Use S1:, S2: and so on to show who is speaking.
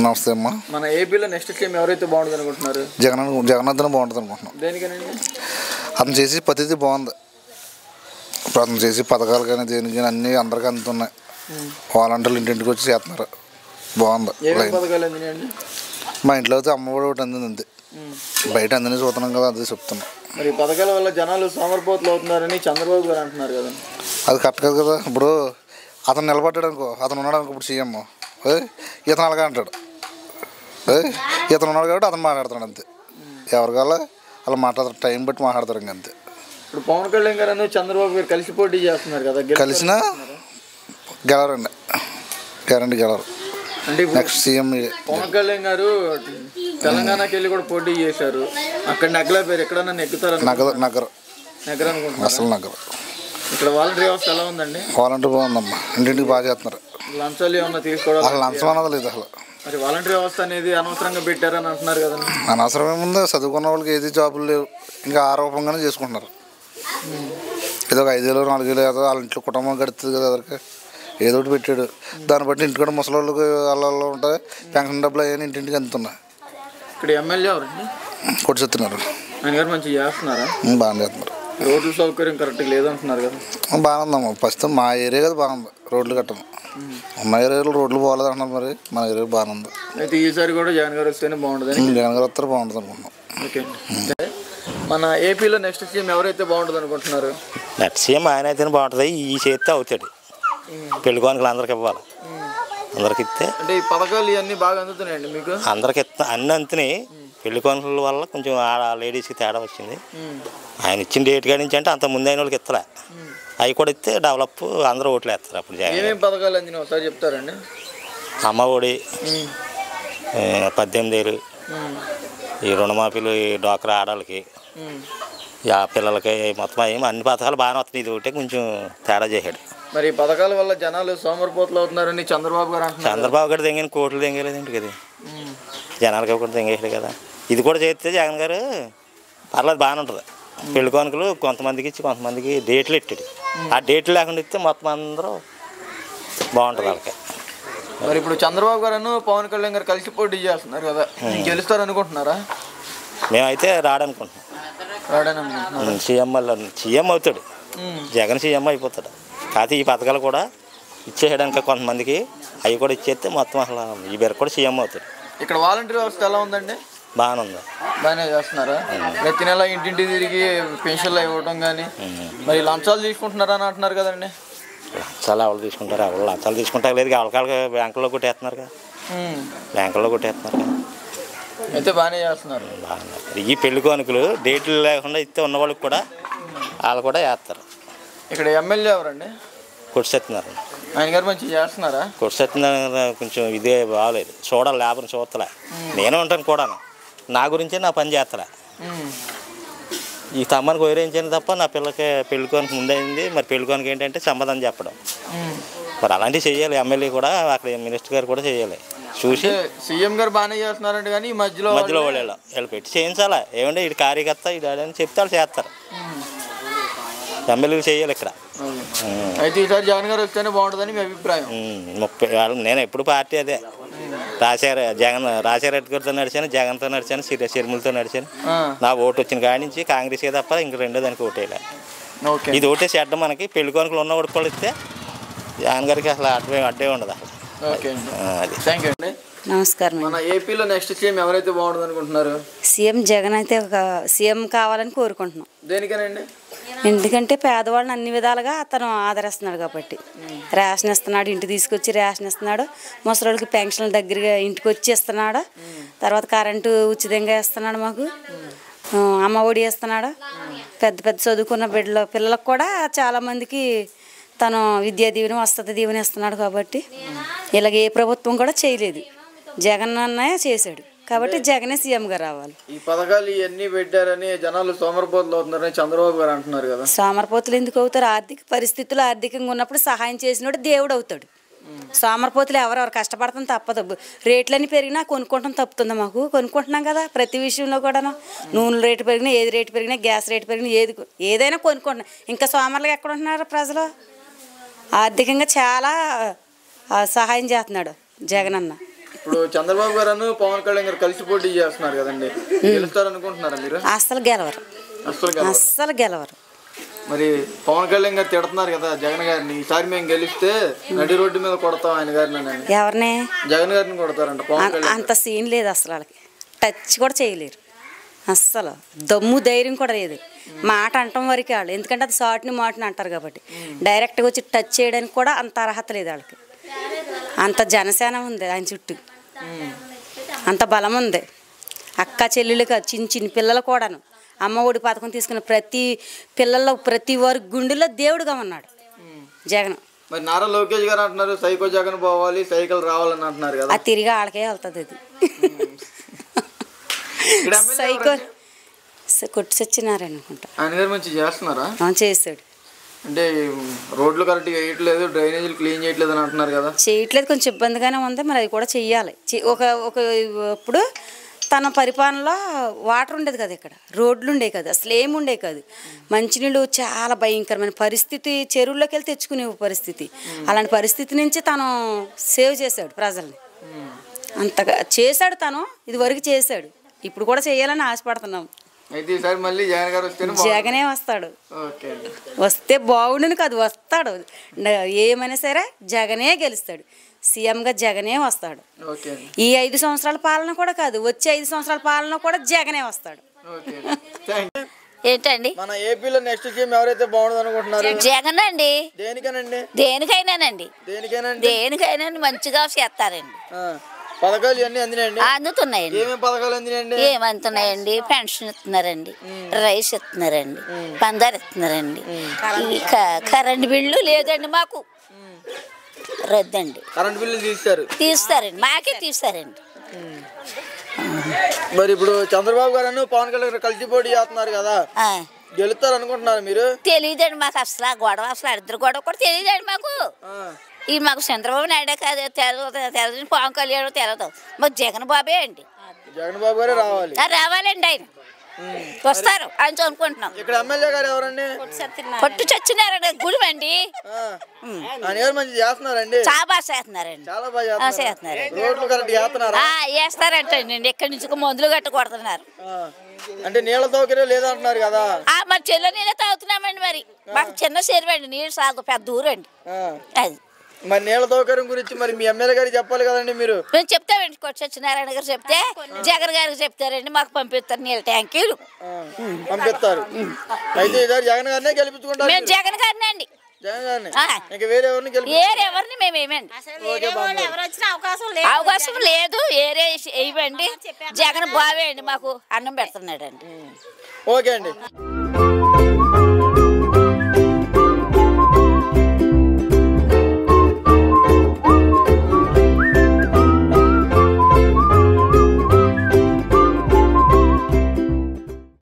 S1: నమస్తే అమ్మా.
S2: మన ఏపీలో నెక్స్ట్ సీఎం ఎవరైతే బాగుంటుంది అనుకుంటున్నారు?
S1: జగన్నాథన్ బాగుంటుంది అనుకుంటున్నాం.
S2: దేనికనండి?
S1: అతను చేసి పద్ధతి బాగుంది. ఇప్పుడు అతను చేసి పథకాలు కానీ దేనికి కానీ అన్నీ అందరికీ అందుతున్నాయి. వాలంటీర్లు ఇంటింటికి వచ్చి చేస్తున్నారు. బాగుంది.
S2: పథకాలు అందినాయండి?
S1: మా ఇంట్లో అయితే అమ్మఒడి ఒకటి అందింది అంతే. బయట అందని చూస్తున్నాం కదా, అదే చెప్తున్నాం.
S2: మరి పథకాల వల్ల జనాలు సోమరిపోతులు అవుతున్నారని చంద్రబాబు గారు అంటున్నారు కదా.
S1: అది కరెక్ట్ కాదు కదా. ఇప్పుడు అతను నిలబడ్డాడు అనుకో, అతను ఉన్నాడు అనుకో, ఇప్పుడు సీఎం ఇతను అలాగే అంటాడు. ఇతను ఉన్నాడు కాబట్టి అతను మాట్లాడుతున్నాడు అంతే. ఎవరి కావాలో అలా మాట్లాడతారు, టైం బట్టి మాట్లాడతారు ఇంక అంతే.
S2: ఇప్పుడు పవన్ కళ్యాణ్ గారు చంద్రబాబు గారు కలిసి పోటీ చేస్తున్నారు కదా,
S1: కలిసినా గెలవరండి, గ్యారంటీ గెలవరు.
S2: అంటే
S1: నెక్స్ట్ సీఎం
S2: పవన్ కళ్యాణ్ గారు తెలంగాణకి వెళ్ళి కూడా పోటీ చేశారు. అక్కడ నెగ్గలేపారు. ఎక్కడన్నా నెగ్గుతారు?
S1: నగరు
S2: అనుకుంటున్నారు.
S1: అసలు నగరు.
S2: ఇక్కడ వాలంటీర్ వ్యవస్థ ఎలా ఉందండి?
S1: వాలంటీర్ బాగుందమ్మా, ఇంటింటికి బాగా చేస్తున్నారు.
S2: లంచాలు ఏమన్నా తీసుకోవడం?
S1: అసలు లంచం అన్నది లేదు అసలు.
S2: మరి వాలంటీర్ వ్యవస్థ అనేది అనవసరంగా పెట్టారని అంటున్నారు కదండి.
S1: అనవసరం ఏముందో, చదువుకున్న వాళ్ళకి ఏది జాబులు లేవు, ఇంకా ఆ రూపంగానే చేసుకుంటున్నారు. ఏదో ఒక 5,000 4,000 ఏదో వాళ్ళ ఇంట్లో కుటుంబం గడుతుంది కదా, ఎవరికి ఏదో ఒకటి పెట్టాడు. దాన్ని బట్టి ఇంటికి ముసలి వాళ్ళకి వాళ్ళలో ఉంటాయి, పెన్షన్ డబ్బులు అయ్యాయి ఇంటింటికి అందుతున్నాయి.
S2: ఇక్కడ ఎమ్మెల్యే ఎవరండి?
S1: కొట్టుచెత్తున్నారు.
S2: ఆయన గారు మంచిగా చేస్తున్నారా?
S1: బాగా చేస్తున్నారు.
S2: రోడ్ల సౌకర్యం కరెక్ట్గా లేదంటున్నారు కదా.
S1: బాగుందమ్మా. ఫస్ట్ మా ఏరియా కదా బాగుంది, రోడ్లు కట్టడం. ఉన్న ఏరియాలో రోడ్లు బాగోలేదు అంటున్నారు, మరి మన ఏరియా బాగానే ఉంది.
S2: అయితే ఈసారి కూడా జగన్ గారు వస్తేనే బాగుంటుంది.
S1: జగన్ గారు వస్తే బాగుంటుంది అనుకుంటున్నాం.
S2: ఓకే. మన ఏపీలో నెక్స్ట్ సీఎం ఎవరైతే బాగుంటుంది అనుకుంటున్నారు?
S3: నెక్స్ట్ సీఎం ఆయన అయితేనే బాగుంటుంది. ఈ చేస్తే అవుతాడు. పెళ్లి కానుకలు అందరికి ఇవ్వాలి, అందరికి ఇస్తే.
S2: అంటే ఈ పథకాలు ఇవన్నీ బాగా అందుతున్నాయండి మీకు?
S3: అందరికి ఇస్తా అన్నీ అంతున్నాయి. పెళ్లి కానుకల వల్ల కొంచెం లేడీస్కి తేడా వచ్చింది. ఆయన ఇచ్చిన డేట్ కాడి నుంచి అంటే అంత ముందు అయిన వాళ్ళకి ఇస్తలే, అవి కూడా ఇస్తే డెవలప్ అందరూ ఓట్లు వేస్తారు. అప్పుడు
S2: ఏమేమి పథకాలు అందినా ఒకసారి చెప్తారండి?
S3: అమ్మ ఒడి, 18,000, ఈ రుణమాఫీలు, ఈ డోక్రా ఆడవాళ్ళకి, ఆ పిల్లలకి, మొత్తం అన్ని పథకాలు బాగానే వస్తున్నాయి. ఇది ఒకటే కొంచెం తేడా చేశాడు.
S2: మరి ఈ పథకాల వల్ల జనాలు సోమరిపోతులు అవుతున్నారని చంద్రబాబు గారు అంటున్నారు.
S3: చంద్రబాబు గారు తెంగిన కోట్లు తెంగలేదండి కదా, జనాలకి కూడా తెంగేసాడు కదా. ఇది కూడా చేస్తే జగన్ గారు పర్లేదు, బాగానే ఉంటుంది. పెళ్లి కానుకలు కొంతమందికి ఇచ్చి కొంతమందికి డేట్లు పెట్టాడు. ఆ డేట్లు లేకుండా ఇస్తే మొత్తం అందరూ బాగుంటుంది వాళ్ళకి.
S2: మరి ఇప్పుడు చంద్రబాబు గారు పవన్ కళ్యాణ్ గారు కలిసి పోటీ చేస్తున్నారు కదా, గెలుస్తారు అనుకుంటున్నారా?
S3: మేమైతే రాడనుకుంటున్నాం. సీఎం అవుతాడు, జగన్ సీఎం అయిపోతాడు. కాకపోతే ఈ పథకాలు కూడా ఇచ్చేయడానికి కొంతమందికి అవి కూడా ఇచ్చేస్తే మొత్తం అసలు ఈ పేరు కూడా సీఎం అవుతాడు.
S2: ఇక్కడ వాలంటీర్ వ్యవస్థ ఎలా ఉందండి?
S3: బాగానే ఉంది.
S2: బాగానే చేస్తున్నారా? ప్రతి నెల ఇంటింటి తిరిగి పెన్షన్లు ఇవ్వడం కానీ, మరి లంచాలు తీసుకుంటున్నారా అని అంటున్నారు కదండి.
S3: లంచాలు ఎవరు తీసుకుంటారు? ఎవరు లంచాలు తీసుకుంటారు లేదు, వాళ్ళకి బ్యాంకుల్లో కొట్టేస్తున్నారు కదా, బ్యాంకుల్లో కొట్టేస్తున్నారు కదా.
S2: అయితే బాగానే చేస్తున్నారు.
S3: బాగున్నారు. ఈ పెళ్లి కానుకలు డేట్లు లేకుండా ఇస్తే ఉన్న వాళ్ళకి కూడా వాళ్ళు కూడా వేస్తారు.
S2: ఇక్కడ ఎమ్మెల్యే ఎవరండి?
S3: కొట్టిస్తున్నారు.
S2: ఆయన గారు మంచిగా చేస్తున్నారా?
S3: కొట్టిస్తున్నారు. కొంచెం ఇదే బాగలేదు, చూడాలి, లేబర్ చూస్తలే. నేను ఉంటాను కూడా, నా గురించే నా పని చేస్తలే. ఈ తమ్మనికి వైరించాను తప్ప నా పిల్లకి పెళ్లి కానుక ముందైంది. మరి పెళ్లి కానుక ఏంటంటే సమాధానం చెప్పడం. మరి అలాంటివి చేయాలి. ఎమ్మెల్యే కూడా, అక్కడ మినిస్టర్ గారు కూడా చేయాలి. చూసి
S2: సీఎం గారు బాగానే చేస్తున్నారంటే కానీ మధ్యలో
S3: వీళ్ళు పెట్టి చేయించాలా. ఏమంటే ఇటు కార్యకర్త ఇటు అని చెప్తే వాళ్ళు చేస్తారు. ఎమ్మెల్యేలు చేయాలి ఇక్కడ.
S2: అయితే ఈసారి జగన్ గారు వస్తేనే బాగుంటుందని మీ అభిప్రాయం?
S3: 30 నేను ఎప్పుడు పార్టీ అదే. రాజశేఖర గారితో నడిచాను, జగన్తో నడిచాను, షర్మిలతో నడిచాను. నా ఓటు వచ్చిన కాడి నుంచి కాంగ్రెస్కే తప్ప ఇంక రెండో దానికి ఓటేయాలి. ఇది ఓటే చేద్దాం. మనకి పెళ్లి కానుకలు ఉన్న ఓటు కూడా ఇస్తే జగన్ గారికి అసలు అడ్డే ఉండదు అసలు.
S2: అది. థ్యాంక్ యూ అండి.
S4: నమస్కారం.
S2: మన ఏపీలో నెక్స్ట్ సీఎం ఎవరైతే బాగుంటుంది అనుకుంటున్నారు?
S4: సీఎం జగన్ అయితే ఒక సీఎం కావాలని కోరుకుంటున్నాం.
S2: దేనికనండి?
S4: ఎందుకంటే పేదవాళ్ళని అన్ని విధాలుగా అతను ఆదరిస్తున్నాడు కాబట్టి. రేషన్ ఇస్తున్నాడు, ఇంటికి తీసుకొచ్చి రేషన్ ఇస్తున్నాడు. ముసలోళ్ళకి పెన్షన్ల దగ్గరగా ఇంటికి వచ్చి ఇస్తున్నాడు. తర్వాత కరెంటు ఉచితంగా ఇస్తున్నాడు మాకు. అమ్మ ఒడి ఇస్తున్నాడు. పెద్ద పెద్ద చదువుకున్న పిల్లలకు కూడా చాలామందికి తను విద్యా దీవెన, వసతి దీవెన ఇస్తున్నాడు. కాబట్టి ఇలాగ ఏ ప్రభుత్వం కూడా చేయలేదు, జగన్ అన్నయ్య చేశాడు. కాబట్టి జగనే సీఎంగా రావాలి.
S2: ఈ పథకాలు ఇవన్నీ పెట్టారని జనాలు సోమరిపోతులు అవుతున్నారని చంద్రబాబు గారు అంటున్నారు కదా.
S4: సోమరిపోతులు ఎందుకు అవుతారు? ఆర్థిక పరిస్థితులు ఆర్థికంగా ఉన్నప్పుడు సహాయం చేసినోడు దేవుడు అవుతాడు. సోమరిపోతులు ఎవరెవరు కష్టపడతాం తప్పదు. రేట్లన్నీ పెరిగినా కొనుక్కోవటం తప్పుతుంది మాకు. కొనుక్కుంటున్నాం కదా ప్రతి విషయంలో కూడాను. నూనె రేటు పెరిగినా, ఏది రేటు పెరిగినా, గ్యాస్ రేటు పెరిగినా, ఏదైనా కొనుక్కుంటున్నాం. ఇంకా సోమరులుగా ఎక్కడ ఉంటున్నారు ప్రజలు? ఆర్థికంగా చాలా సహాయం చేస్తున్నాడు జగన్ అన్న.
S2: ఇప్పుడు చంద్రబాబు గారు పవన్ కళ్యాణ్ గారు కలిసి పోటీ చేస్తున్నారు కదండి, గెలుస్తారు అనుకుంటున్నారా మీరు?
S4: అస్సలు గెలవరు, అస్సలు గెలవరు.
S2: మరి పవన్ కళ్యాణ్ గారు తిడుతున్నారు కదా జగన్ గారిని, ఈసారి మేము గెలిస్తే నడి రోడ్డు మీద కొడతాం ఆయన గారిని.
S4: ఎవరిని?
S2: జగన్ గారిని కొడతారంట పవన్ కళ్యాణ్.
S4: అంత సీన్ లేదు అసలు, వాళ్ళకి టచ్ కూడా చేయలేరు అస్సలు. దమ్ము ధైర్యం కూడా లేదు, మాట అంటాం వరకు వాళ్ళు. ఎందుకంటే అది షార్ట్ని మాటని అంటారు కాబట్టి, డైరెక్ట్గా వచ్చి టచ్ చేయడానికి కూడా అంత అర్హత లేదు వాళ్ళకి. అంత జనసేన ఉంది ఆయన చుట్టూ, అంత బలం ఉంది. అక్క చెల్లెళ్ళకి చిన్న చిన్న పిల్లలు కూడాను అమ్మ ఒడి పథకం తీసుకున్న ప్రతి పిల్లల్లో ప్రతి వారి గుండెల్లో దేవుడుగా ఉన్నాడు జగన్.
S2: మరి నారా లోకేష్ గారు అంటున్నారు సైకో జగన్ పోవాలి, సైకిల్ రావాలని అంటున్నారు కదా.
S4: అది తిరిగి వాళ్ళకే వెళ్తుంది. అది సైకో కొట్టి సచ్చినారని అనుకుంటా.
S2: ఆయన గారు మంచి చేస్తున్నారా?
S4: చేస్తాడు.
S2: అంటే రోడ్లు కరెక్ట్గా వేయట్లేదు, డ్రైనేజీలు క్లీన్ చేయట్లేదు అని అంటున్నారు కదా.
S4: చేయట్లేదు, కొంచెం ఇబ్బందిగానే ఉంది. మరి అది కూడా చెయ్యాలి. ఇప్పుడు తన పరిపాలనలో వాటర్ ఉండేది కదా, ఇక్కడ రోడ్లు ఉండేవి కదా, అసలు ఏమి ఉండేవి కాదు. మంచినీళ్ళు చాలా భయంకరమైన పరిస్థితి, చెరువుల్లోకి వెళ్ళి తెచ్చుకునే పరిస్థితి. అలాంటి పరిస్థితి నుంచి తను సేవ్ చేశాడు ప్రజల్ని, అంతగా చేశాడు తను. ఇది వరకు చేశాడు, ఇప్పుడు కూడా చేయాలని ఆశపడుతున్నాం.
S2: అయితే ఈసారి మళ్ళీ జగన్ గారు వస్తేనే
S4: జగనే వస్తాడు. వస్తే బాగుండును కాదు, వస్తాడు. ఏమైనా సరే జగనే గెలుస్తాడు, సీఎంగా జగనే వస్తాడు. ఈ 5 సంవత్సరాల పాలన కూడా కాదు, వచ్చే 5 సంవత్సరాల పాలన కూడా జగనే వస్తాడు.
S5: ఏంటండి
S2: మన ఏపీలో నెక్స్ట్ సీఎం ఎవరైతే బాగుండదు అనుకుంటున్నారు?
S5: జగన్ అండి.
S2: దేనికనండి?
S5: దేనికైనానండి,
S2: దేనికైనా
S5: దేనికైనా మంచిగా చేస్తారండి.
S2: పథకాలు ఇవన్నీ అందినాయండి?
S5: అందుతున్నాయండి.
S2: ఏమేమి పథకాలు అందినాయండి?
S5: ఏమంతున్నాయండి? పెన్షన్ ఇస్తున్నారండి, రైస్ ఇస్తున్నారండి, పందారు ఇస్తున్నారండి. ఈ కరెంట్ బిల్లు లేదండి మాకు, రద్దండి.
S2: కరెంట్ బిల్లు
S5: తీస్తారండి, మాకే తీస్తారండి.
S2: మరి ఇప్పుడు చంద్రబాబు గారు పవన్ కళ్యాణ్ కలిసి పోటీ చేస్తున్నారు కదా, గెలుస్తారు అనుకుంటున్నారు మీరు?
S5: తెలియదండి మాకు అసలు, గొడవ అసలు ఇద్దరు గొడవ కూడా తెలియదండి మాకు. ఇది మాకు చంద్రబాబు నాయుడు కాదు తెలదు, పవన్ కళ్యాణ్ తెలదు, మాకు జగన్ బాబే అండి.
S2: జగన్ బాబు గారే రావాలి.
S5: రావాలండి, ఆయన వస్తారు అని అనుకుంటున్నాం.
S2: ఇక్కడ ఎమ్మెల్యే గారు ఎవరండి?
S5: కొట్టు చచ్చినారండి, గుడివండి.
S2: చేస్తున్నారండి,
S5: చాలా బాగా చేస్తున్నారండి,
S2: రోడ్లు కరెక్ట్ చేస్తున్నారా?
S5: వేస్తారంటండి. ఎక్కడి నుంచి మందులు గట్ట కొడుతున్నారు.
S2: అంటే నీళ్ళ సౌకర్యం లేదంటున్నారు కదా.
S5: మరి చెల్ల నీళ్ళే తాగుతున్నామండి. మరి మాకు చిన్న చెరువండి, నీళ్ళు సాగు పెద్ద ఊరండి. అది
S2: మరి నీళ్ళ సౌకర్యం గురించి మరి మీ ఎమ్మెల్యే గారికి చెప్పాలి కదండి. మీరు
S5: మేము చెప్తామండి, కొట్టు సత్యనారాయణ గారు చెప్తే జగన్ గారికి చెప్తారండి, మాకు పంపిస్తారు నీళ్ళ ట్యాంకీలు
S2: పంపిస్తారు. అయితే జగన్ గారినే గెలిపించుకుంటారు?
S5: మేము జగన్ గారినే అండి,
S2: వేరెవరిని
S5: మేమేమండి. అవకాశం లేదు, వేరే ఇవ్వండి. జగన్ బావే అండి, మాకు అన్నం పెడుతున్నాడు అండి.
S2: ఓకే అండి.